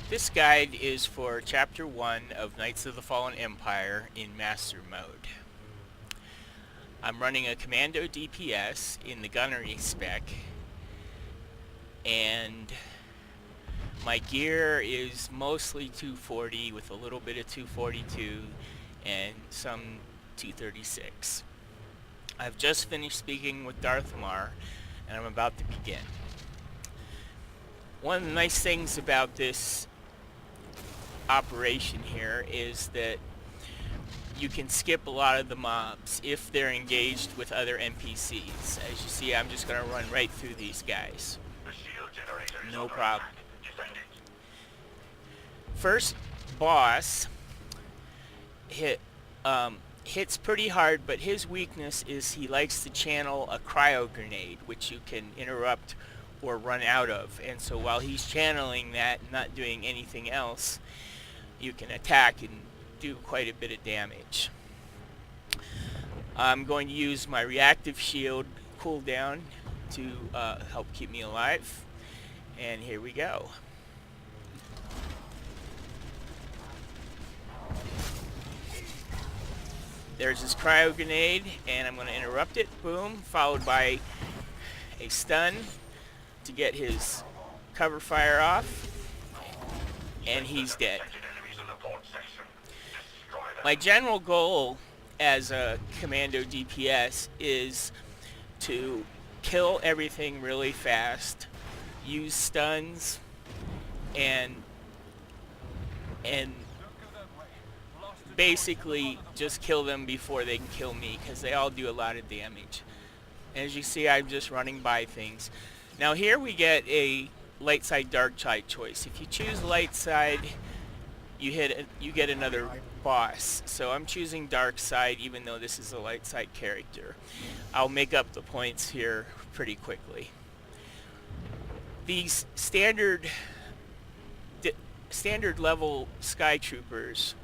This guide is for Chapter 1 of Knights of the Fallen Empire in Master Mode. I'm running a Commando DPS in the Gunnery spec, and my gear is mostly 240 with a little bit of 242 and some 236. I've just finished speaking with Darthmar, and I'm about to begin. One of the nice things about this operation here is that you can skip a lot of the mobs if they're engaged with other NPCs. As you see, I'm just going to run right through these guys. No problem. First boss hits pretty hard, but his weakness is he likes to channel a cryo grenade, which you can interrupt or run out of. And so while he's channeling that and not doing anything else, you can attack and do quite a bit of damage. I'm going to use my reactive shield cooldown to help keep me alive. And here we go. There's his cryo grenade, and I'm going to interrupt it. Boom. Followed by a stun to get his cover fire off. And he's dead. My general goal as a Commando DPS is to kill everything really fast, use stuns, and basically just kill them before they can kill me, because they all do a lot of damage. As you see, I'm just running by things. Now here we get a light side dark side choice. If you choose light side, you get another boss. So I'm choosing dark side, even though this is a light side character. I'll make up the points here pretty quickly. These standard level sky troopers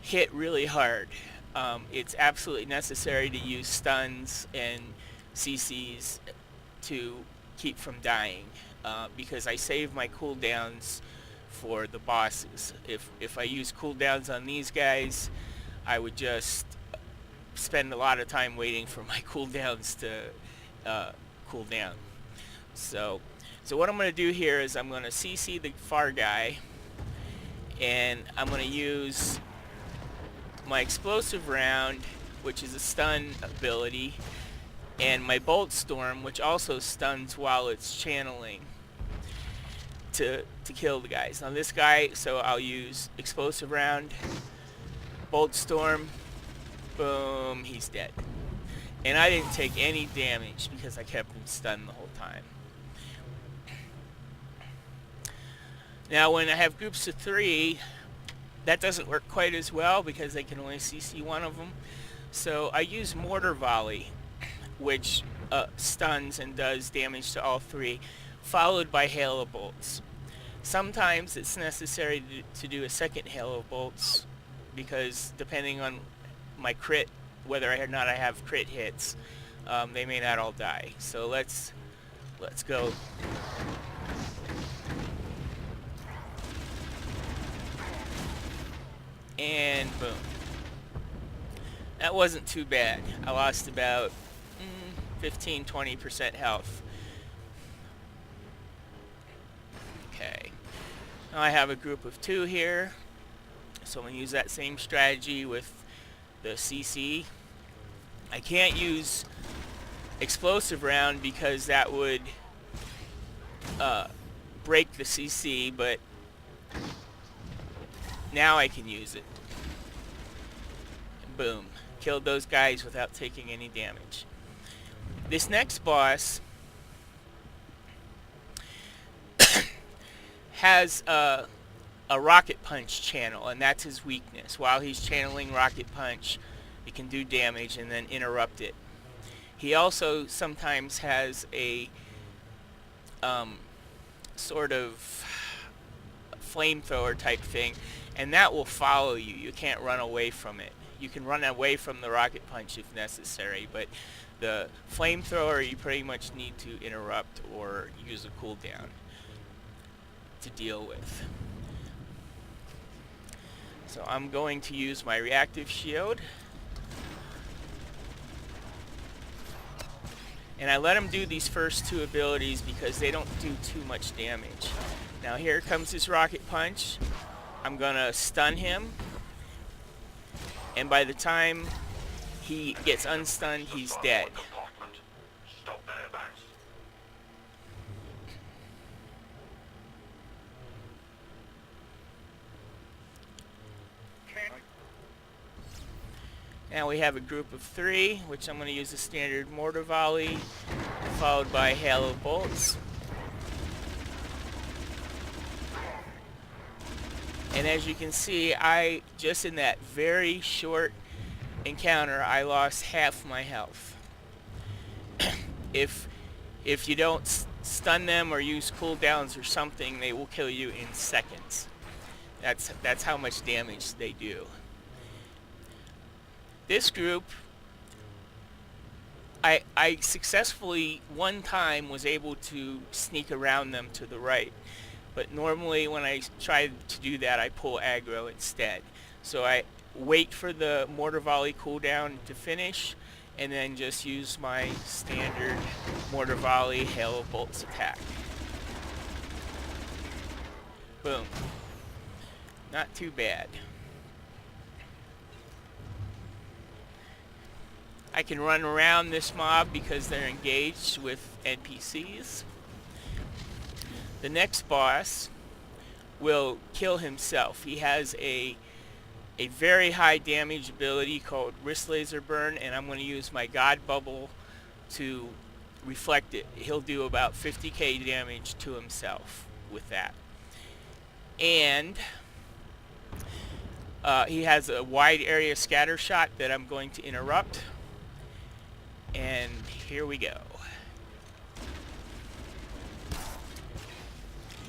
hit really hard. It's absolutely necessary to use stuns and CCs to keep from dying, because I save my cooldowns for the bosses. If I use cooldowns on these guys, I would just spend a lot of time waiting for my cooldowns to cool down. So what I'm going to do here is I'm going to CC the far guy, and I'm going to use my explosive round, which is a stun ability, and my bolt storm, which also stuns while it's channeling, to kill the guys. Now this guy, so I'll use explosive round, bolt storm, boom, he's dead. And I didn't take any damage because I kept him stunned the whole time. Now when I have groups of 3, that doesn't work quite as well because I can only CC one of them. So I use mortar volley, which stuns and does damage to all 3, followed by hail of bolts. Sometimes it's necessary to do a second hail of bolts, because depending on my crit, whether or not I have crit hits, they may not all die. So let's go. And boom. That wasn't too bad. I lost about 15-20% health. Okay. Now I have a group of 2 here. So I'm going to use that same strategy with the CC. I can't use explosive round because that would break the CC, but now I can use it. Boom. Killed those guys without taking any damage. This next boss has a rocket punch channel, and that's his weakness. While he's channeling rocket punch, it can do damage and then interrupt it. He also sometimes has a sort of flamethrower type thing, and that will follow you. You can't run away from it. You can run away from the rocket punch if necessary, but the flamethrower you pretty much need to interrupt or use a cooldown to deal with. So I'm going to use my reactive shield. And I let him do these first two abilities because they don't do too much damage. Now here comes his rocket punch. I'm gonna stun him. And by the time he gets unstunned, he's dead. Now we have a group of 3, which I'm going to use a standard mortar volley, followed by hail of bolts. And as you can see, just in that very short encounter, I lost half my health. If you don't stun them or use cooldowns or something, they will kill you in seconds. That's how much damage they do. This group, I successfully one time was able to sneak around them to the right, but normally when I try to do that I pull aggro instead. So I wait for the mortar volley cooldown to finish and then just use my standard mortar volley hail of bolts attack. Boom. Not too bad. I can run around this mob because they're engaged with NPCs. The next boss will kill himself. He has a very high damage ability called wrist laser burn, and I'm going to use my god bubble to reflect it. He'll do about 50k damage to himself with that. And he has a wide area scatter shot that I'm going to interrupt. And here we go.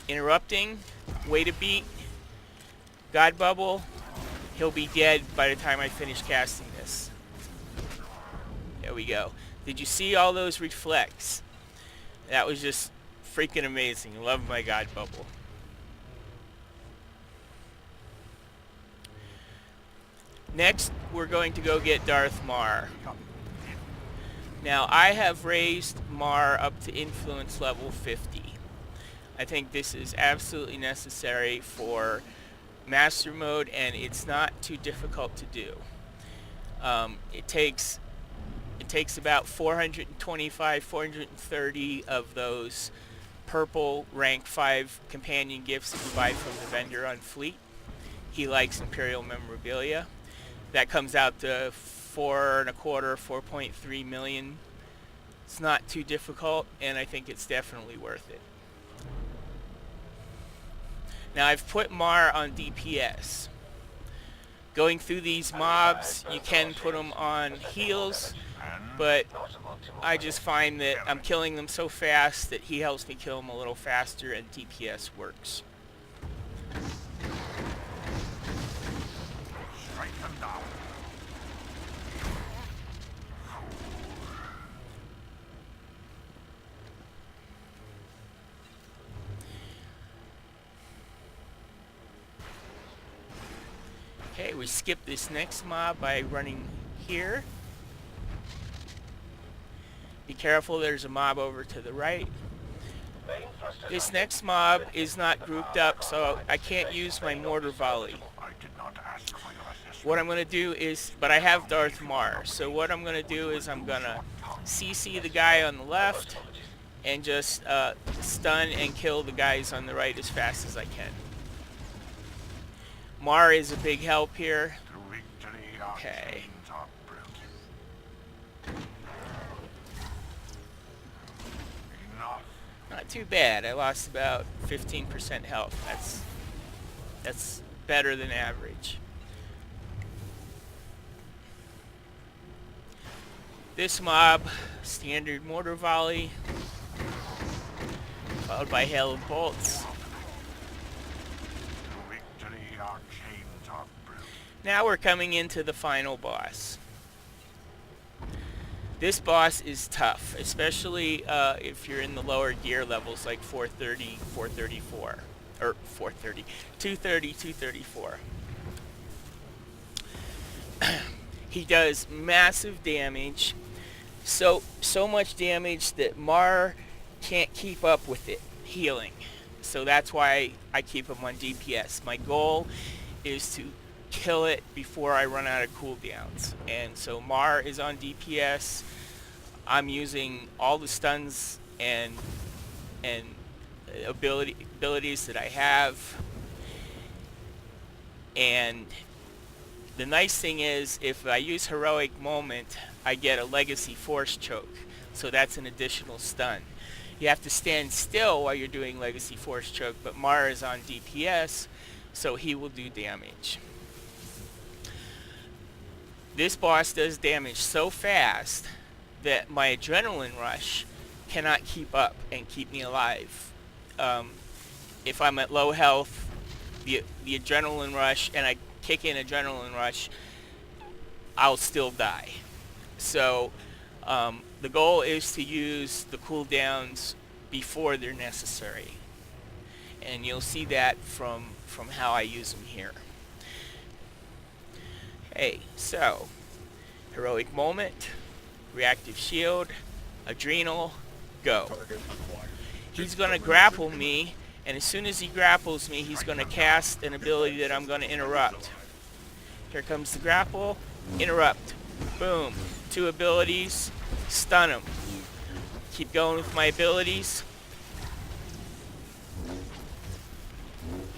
Interrupting, wait a beat, god bubble, he'll be dead by the time I finish casting this. There we go. Did you see all those reflects? That was just freaking amazing. Love my god bubble. Next, we're going to go get Darth Mar. Now, I have raised Mar up to influence level 50. I think this is absolutely necessary for master mode, and it's not too difficult to do. It takes about 425, 430 of those purple rank 5 companion gifts that you buy from the vendor on Fleet. He likes Imperial memorabilia. That comes out to 4.25, 4.3 million. It's not too difficult, and I think it's definitely worth it. Now I've put Mar on DPS. Going through these mobs, you can put them on heals, but I just find that I'm killing them so fast that he helps me kill them a little faster, and DPS works. Okay, we skip this next mob by running here. Be careful, there's a mob over to the right. This next mob is not grouped up, so I can't use my mortar volley. What I'm going to do is, but I have Darth Mar, so what I'm going to do is I'm going to CC the guy on the left and just stun and kill the guys on the right as fast as I can. Mar is a big help here. Okay. Not too bad. I lost about 15% health. That's better than average. This mob, standard mortar volley, followed by hail of bolts. Now we're coming into the final boss. This boss is tough, especially if you're in the lower gear levels like 430, 434, or 430, 230, 234. He does massive damage, so much damage that Mar can't keep up with it healing. So that's why I keep him on DPS. My goal is to kill it before I run out of cooldowns. And so Mar is on DPS. I'm using all the stuns and abilities that I have. And the nice thing is, if I use Heroic Moment, I get a Legacy Force Choke. So that's an additional stun. You have to stand still while you're doing Legacy Force Choke, but Mar is on DPS, so he will do damage. This boss does damage so fast that my Adrenaline Rush cannot keep up and keep me alive. If I'm at low health, the Adrenaline Rush, and I kick in Adrenaline Rush, I'll still die. So the goal is to use the cooldowns before they're necessary. And you'll see that from how I use them here. Okay, so Heroic Moment, Reactive Shield, Adrenal, go. He's going to grapple me, and as soon as he grapples me, he's going to cast an ability that I'm going to interrupt. Here comes the grapple, interrupt, boom, 2 abilities, stun him. Keep going with my abilities.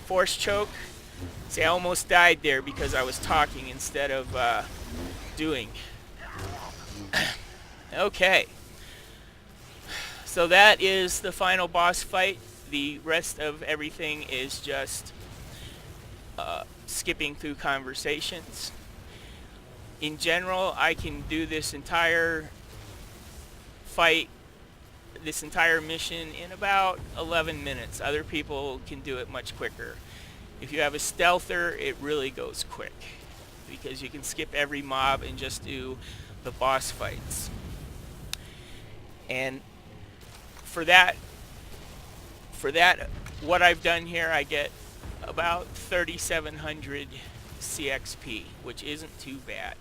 Force choke. See, I almost died there because I was talking instead of doing. Okay. So that is the final boss fight. The rest of everything is just skipping through conversations. In general, I can do this entire fight, this entire mission in about 11 minutes. Other people can do it much quicker. If you have a stealther, it really goes quick because you can skip every mob and just do the boss fights. And for that, what I've done here, I get about 3,700 CXP, which isn't too bad.